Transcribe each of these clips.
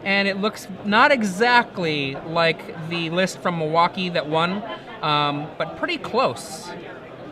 and it looks not exactly like the list from Milwaukee that won, but pretty close.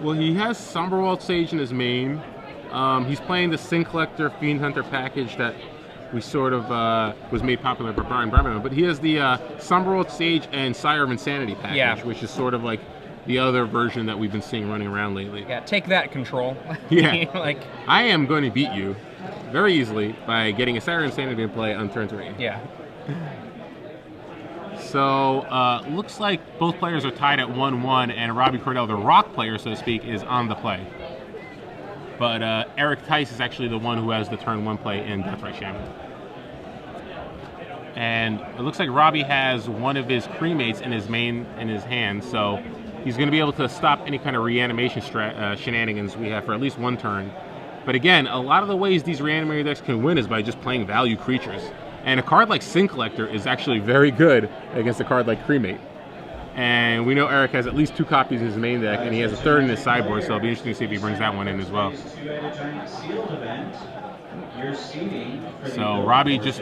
Well, he has Somberwald Sage in his main. He's playing the Sin Collector Fiend Hunter package that we sort of was made popular by Brian Bremerman, but he has the Somberwald Sage and Sire of Insanity package, which is sort of like the other version that we've been seeing running around lately. Yeah, take that, Control. Yeah. Like, I am going to beat you very easily by getting a Sire of Insanity in play on turn 3. Yeah. So, looks like both players are tied at 1-1, and Robbie Cordell, the rock player, so to speak, is on the play. But Eric Theiss is actually the one who has the turn 1 play in Deathrite Shaman. And it looks like Robbie has one of his cremates in his hand, so he's going to be able to stop any kind of reanimation shenanigans we have for at least one turn. But again, a lot of the ways these reanimator decks can win is by just playing value creatures. And a card like Sin Collector is actually very good against a card like Cremate. And we know Eric has at least 2 copies in his main deck, and he has a 3rd in his sideboard, so it'll be interesting to see if he brings that one in as well. So Robbie just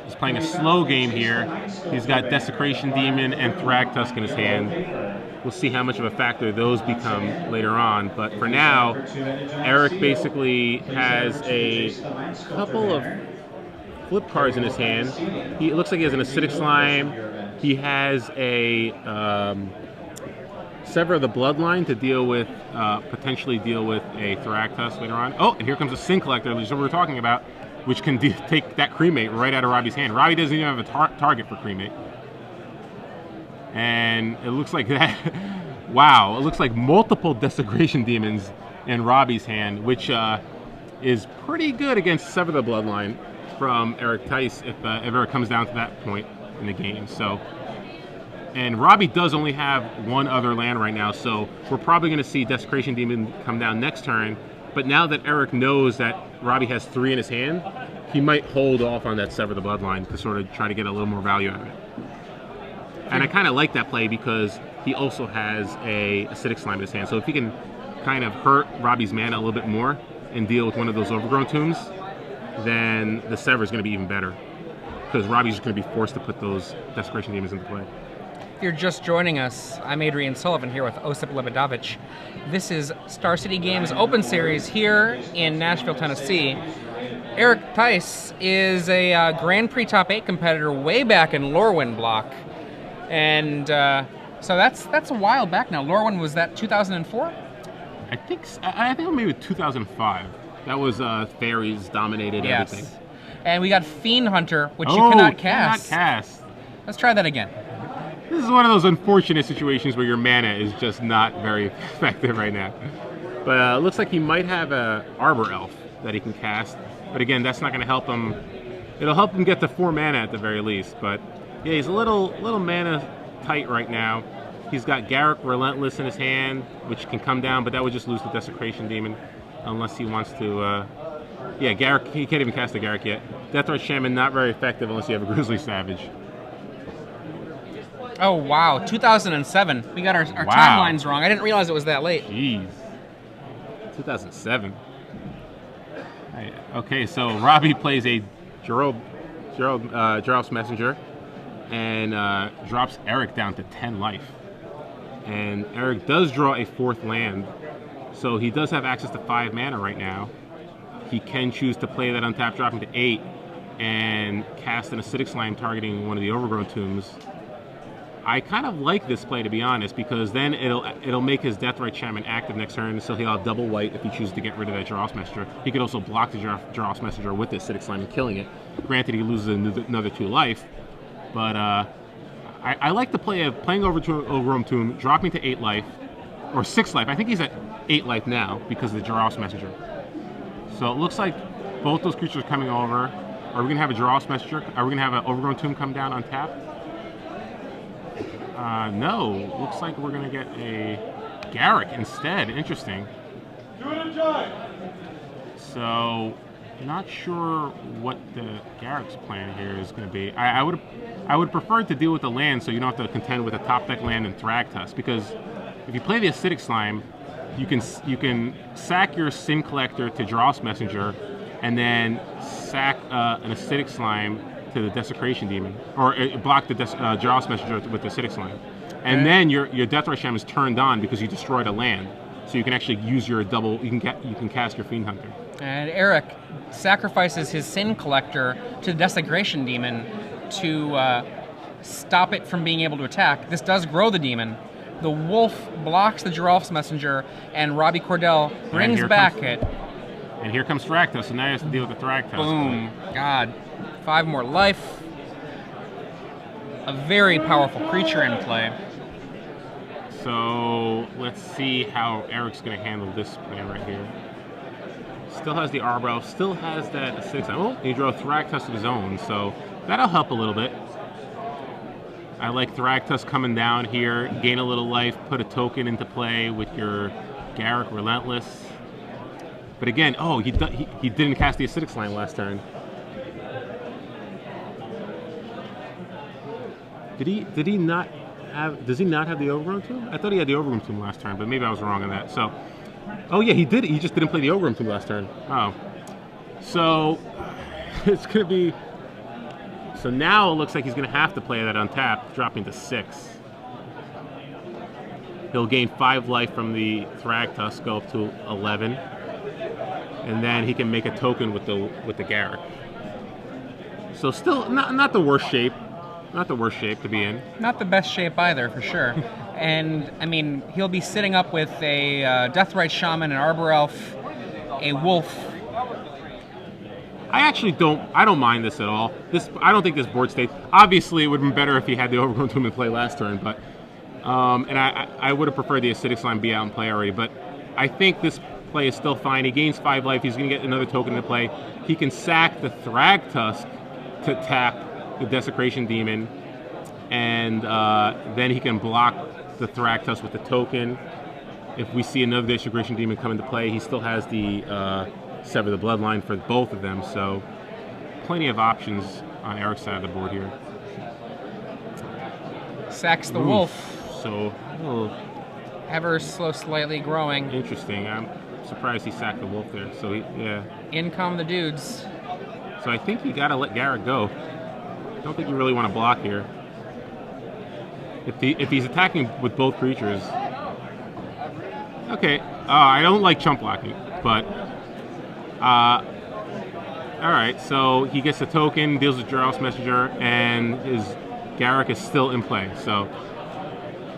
is playing a slow game here. He's got Desecration Demon and Thragtusk in his hand. We'll see how much of a factor those become later on. But for now, Eric basically has a couple of flip cards in his hand. It looks like he has an Acidic Slime. He has a Sever the Bloodline to deal with, potentially deal with a Thragtusk later on. Oh, and here comes a Sin Collector, which is what we were talking about, which can take that Cremate right out of Robbie's hand. Robbie doesn't even have a target for Cremate. And it looks like that, wow, it looks like multiple Desecration Demons in Robbie's hand, which is pretty good against Sever the Bloodline from Eric Theiss if ever it comes down to that point in the game. So, and Robbie does only have one other land right now, so we're probably going to see Desecration Demon come down next turn. But now that Eric knows that Robbie has 3 in his hand, he might hold off on that Sever the Bloodline to sort of try to get a little more value out of it. And I kind of like that play because he also has a Acidic Slime in his hand. So if he can kind of hurt Robbie's mana a little bit more and deal with one of those Overgrown Tombs, then the Sever is going to be even better. Because Robbie's going to be forced to put those Desecration Demons into play. If you're just joining us, I'm Adrian Sullivan here with Osip Lebedovich. This is Star City Games Open Series here in Nashville, Tennessee. Eric Theiss is a Grand Prix Top 8 competitor way back in Lorwyn block. And so that's a while back now. Lorwyn, was that 2004? I think maybe 2005. That was Fairies dominated everything. And we got Fiend Hunter, which you cannot cast. Cannot cast. Let's try that again. This is one of those unfortunate situations where your mana is just not very effective right now. But it looks like he might have a Arbor Elf that he can cast. But again, that's not going to help him. It'll help him get to 4 mana at the very least. But yeah, he's a little mana tight right now. He's got Garruk Relentless in his hand, which can come down, but that would just lose the Desecration Demon unless he wants to. Yeah, Garruk, he can't even cast a Garruk yet. Deathrite Shaman, not very effective unless you have a Grizzly Savage. Oh, wow. 2007. We got our timelines wrong. I didn't realize it was that late. Jeez. 2007. Okay, so Robbie plays a Gerald's Messenger and drops Eric down to 10 life. And Eric does draw a 4th land, so he does have access to 5 mana right now. He can choose to play that untap, dropping to 8, and cast an Acidic Slime targeting one of the Overgrown Tombs. I kind of like this play, to be honest, because then it'll make his Deathrite Shaman active next turn, so he'll have double white if he chooses to get rid of that Gerald's Messenger. He could also block the Gerald's Messenger with the Acidic Slime and killing it. Granted, he loses another 2 life, but I like the play of playing over to Overgrown Tomb, dropping to 8 life, or 6 life. I think he's at 8 life now because of the Gerald's Messenger. So it looks like both those creatures are coming over. Are we going to have a Gerald's Messenger? Are we going to have an Overgrown Tomb come down on tap? No. Looks like we're going to get a Garruk instead. Interesting. So, not sure what the Garruk's plan here is going to be. I would prefer to deal with the land so you don't have to contend with a top deck land and Thragtusk, because if you play the Acidic Slime, you can sack your Sin Collector to Gerald's Messenger, and then sack an Acidic Slime to the Desecration Demon, or block the Jarl's Messenger with the Acidic Slime. And then your Deathrite Sham is turned on because you destroyed a land. So you can actually use your double, you can cast your Fiend Hunter. And Eric sacrifices his Sin Collector to the Desecration Demon to stop it from being able to attack. This does grow the demon. The wolf blocks the Giralf's Messenger, and Robbie Cordell brings back it. And here comes Thragtusk, so now he has to deal with the Thragtusk. Boom. God. 5 more life. A very powerful creature in play. So let's see how Eric's going to handle this play right here. Still has the Arbor Elf, still has that 6. Oh, he drew a Thragtusk of his own, so that'll help a little bit. I like Thragtusk coming down here, gain a little life, put a token into play with your Garruk Relentless. But again, oh, he didn't cast the Acidic Slime last turn. Did he not have? Does he not have the Overgrown Tomb? I thought he had the Overgrown Tomb last turn, but maybe I was wrong on that. So, oh yeah, he did. He just didn't play the Overgrown Tomb last turn. Oh, so it's gonna be. So now it looks like he's gonna have to play that untapped, dropping to 6. He'll gain 5 life from the Thragtusk, go up to 11, and then he can make a token with the Garruk. So still not the worst shape. Not the worst shape to be in. Not the best shape either, for sure. And, I mean, he'll be sitting up with a Deathrite Shaman, an Arbor Elf, a Wolf. I don't mind this at all. I don't think this board state. Obviously, it would have been better if he had the Overgrown Tomb in play last turn, but and I would have preferred the Acidic Slime be out in play already, but I think this play is still fine. He gains 5 life. He's going to get another token to play. He can sack the Thragtusk to tap the Desecration Demon, and then he can block the Thragtusk with the token. If we see another Desecration Demon come into play, he still has the Sever the Bloodline for both of them, so plenty of options on Eric's side of the board here. Sacks the wolf. So, ever so slightly growing. Interesting. I'm surprised he sacked the wolf there. So, yeah. In come the dudes. So I think you got to let Garruk go. I don't think you really want to block here. If he's attacking with both creatures. Okay, I don't like chump blocking, but all right. So he gets a token, deals with Jarl's Messenger, and his Garruk is still in play. So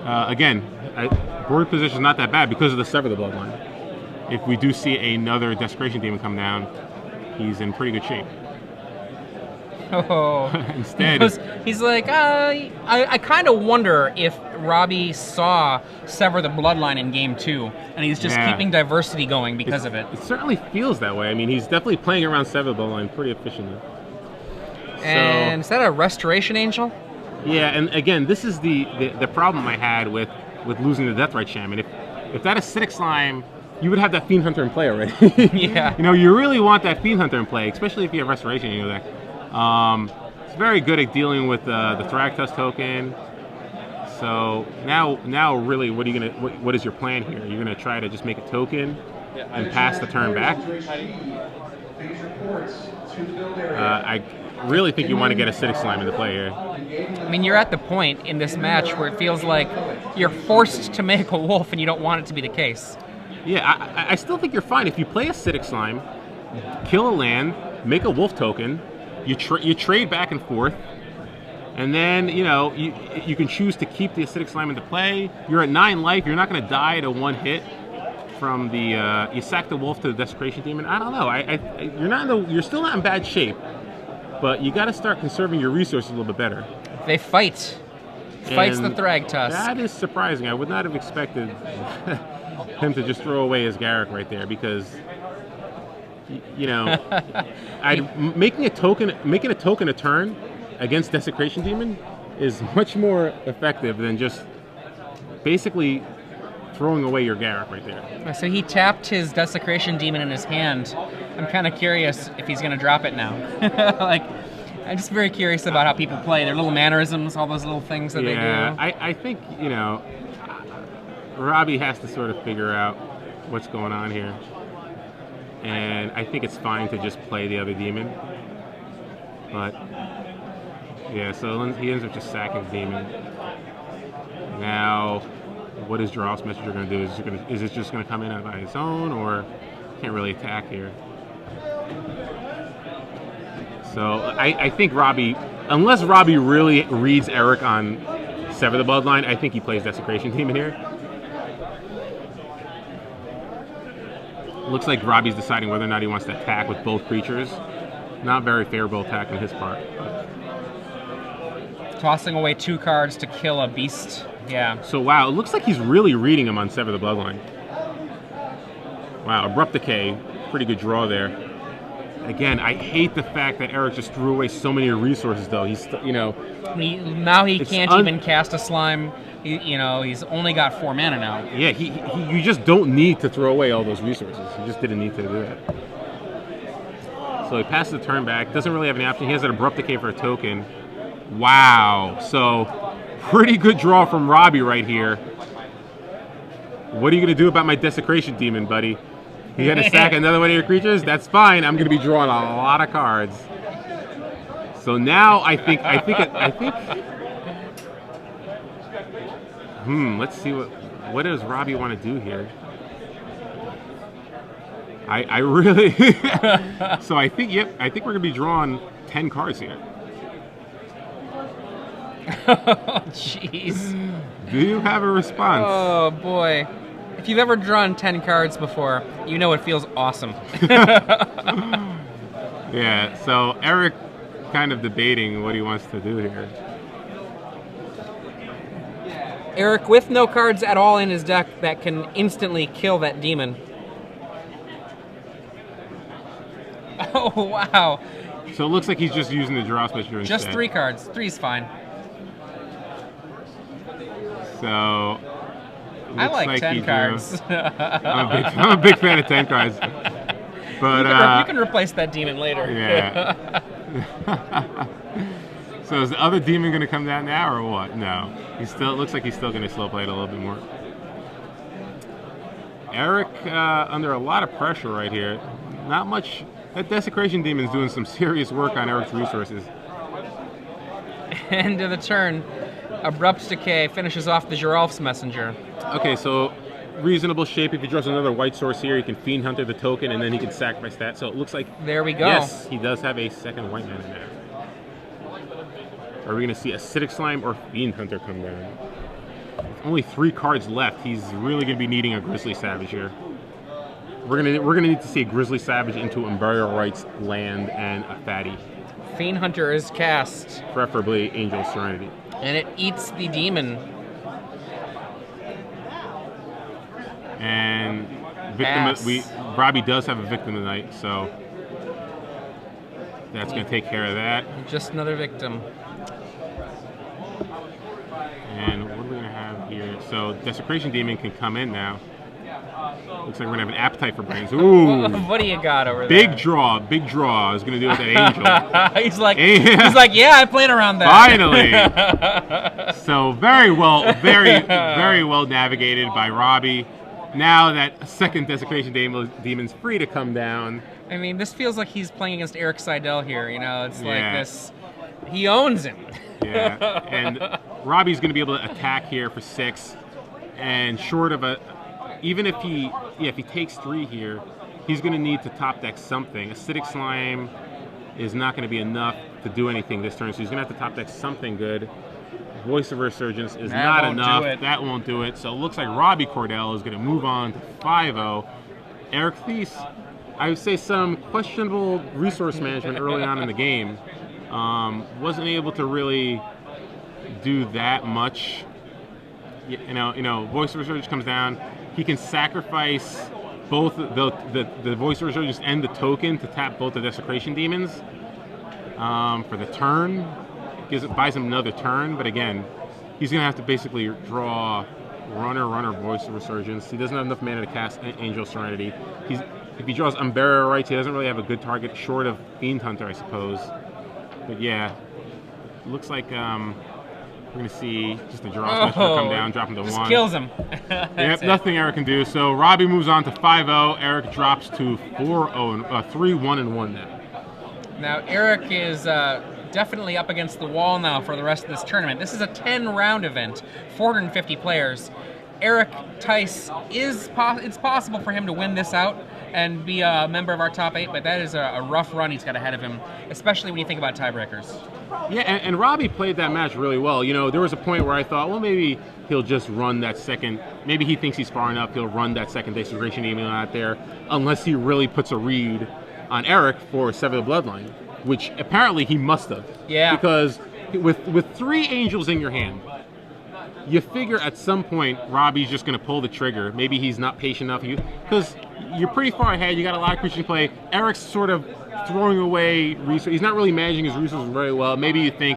again, board position is not that bad because of the Sever the Bloodline. If we do see another Desecration Demon come down, he's in pretty good shape. Oh, instead, he's like, I kind of wonder if Robbie saw Sever the Bloodline in Game 2, and he's just keeping diversity going because of it. It certainly feels that way. I mean, he's definitely playing around Sever the Bloodline pretty efficiently. And is that a Restoration Angel? Yeah, and again, this is the problem I had with losing the Deathrite Shaman. If that Acidic Slime, you would have that Fiend Hunter in play already. Yeah. You know, you really want that Fiend Hunter in play, especially if you have Restoration Angel deck. It's very good at dealing with the Thragtusk token. So now really, what is your plan here? You're gonna try to just make a token and pass the turn back. I really think you want to get Acidic Slime into play here. I mean, you're at the point in this match where it feels like you're forced to make a wolf, and you don't want it to be the case. Yeah, I still think you're fine if you play Acidic Slime, kill a land, make a wolf token. You trade back and forth, and then you can choose to keep the Acidic Slime into play. You're at 9 life. You're not going to die to 1 hit from the. You sack the wolf to the Desecration Demon. I don't know. You're still not in bad shape, but you got to start conserving your resources a little bit better. They fights the Thragtusk. That is surprising. I would not have expected him to just throw away his Garruk right there because. Making a token a turn against Desecration Demon is much more effective than just basically throwing away your Garruk right there. So he tapped his Desecration Demon in his hand. I'm kind of curious if he's going to drop it now. I'm just very curious about how people play, their little mannerisms, all those little things that they do. Yeah, I think, Robbie has to sort of figure out what's going on here. And I think it's fine to just play the other demon. But Yeah, so he ends up just sacking Demon. Now, what is Giraffe's Messenger going to do? Is it just going to come in by its own, or can't really attack here? So I think Robbie, unless Robbie really reads Eric on Sever the Bloodline, I think he plays Desecration Demon here. Looks like Robbie's deciding whether or not he wants to attack with both creatures. Not very favorable attack on his part. Tossing away 2 cards to kill a beast. Yeah. So wow, it looks like he's really reading him on Sever the Bloodline. Wow, Abrupt Decay, pretty good draw there. Again, I hate the fact that Eric just threw away so many resources, though. He's, now he can't even cast a slime. He's only got 4 mana now. Yeah, you just don't need to throw away all those resources. You just didn't need to do that. So he passes the turn back. Doesn't really have any option. He has an Abrupt Decay for a token. Wow. So pretty good draw from Robbie right here. What are you going to do about my Desecration Demon, buddy? You got to sack another one of your creatures? That's fine. I'm going to be drawing a lot of cards. So now I think. Let's see what does Robbie want to do here. I really. So I think we're going to be drawing 10 cards here. Oh, jeez. Do you have a response? Oh boy. If you've ever drawn 10 cards before, you know it feels awesome. Yeah, so Eric kind of debating what he wants to do here. Eric with no cards at all in his deck that can instantly kill that demon. Oh, wow. So it looks like he's just using the Giraffe's Messenger instead. Just 3 cards. 3's fine. So... I like 10 cards. I'm a big fan of 10 cards. But you can replace that demon later. Yeah. So is the other demon going to come down now or what? No. It looks like he's still going to slow play it a little bit more. Eric under a lot of pressure right here. Not much. That Desecration Demon's doing some serious work on Eric's resources. End of the turn. Abrupt Decay finishes off the Giraffe's Messenger. Okay, so reasonable shape. If he draws another white source here, he can Fiend Hunter the token, and then he can sacrifice that. So it looks like... There we go. Yes, he does have a second white mana there. Are we going to see Acidic Slime or Fiend Hunter come down? With only 3 cards left. He's really going to be needing a Grizzly Savage here. We're gonna need to see a Grizzly Savage into Unburial Rites, land, and a Fatty. Fiend Hunter is cast. Preferably Angel Serenity. And it eats the demon. And Robbie does have a Victim tonight, so that's going to take care of that. Just another victim. And what are we going to have here? So Desecration Demon can come in now. Looks like we're going to have an Appetite for Brains. Ooh. What do you got over there? Big draw. I was going to do with that Angel. he's like, yeah, I played around that. Finally. So very well navigated by Robbie. Now that second Desecration Demon's free to come down. I mean, this feels like he's playing against Eric Seidel here. It's like this. He owns him. Yeah. And Robbie's going to be able to attack here for 6. And short of even if he takes 3 here, he's going to need to top deck something. Acidic Slime is not going to be enough to do anything this turn, so he's going to have to top deck something good. Voice of Resurgence is not enough. That won't do it. So it looks like Robbie Cordell is going to move on to 5-0. Eric Theiss, I would say some questionable resource management early on in the game. Wasn't able to really do that much. Voice of Resurgence comes down. He can sacrifice both the Voice of Resurgence and the token to tap both the Desecration Demons for the turn. Buys him another turn, but again, he's going to have to basically draw runner, Voice of Resurgence. He doesn't have enough mana to cast Angel Serenity. If he draws Unburial Rites, he doesn't really have a good target short of Fiend Hunter, I suppose. But yeah, looks like we're going to see just the Giraffe's Messenger come down, drop him to 1. Just kills him. Yep, nothing Eric can do. So Robbie moves on to 5-0. Eric drops to 3-1-1 now. Now Eric is definitely up against the wall now for the rest of this tournament. This is a 10-round event, 450 players. Eric Theiss, it's possible for him to win this out and be a member of our top 8, but that is a rough run he's got ahead of him, especially when you think about tiebreakers. Yeah, and Robbie played that match really well. You know, there was a point where I thought, well, maybe he'll just run that second. Maybe he thinks he's far enough. He'll run that second desecration email out there, unless he really puts a read on Eric for Sever the Bloodline, which apparently he must have. Yeah. Because with 3 angels in your hand, you figure at some point Robbie's just going to pull the trigger. Maybe he's not patient enough. Because you're pretty far ahead. You got a lot of creatures to play. Eric's sort of throwing away resources. He's not really managing his resources very well. Maybe you think,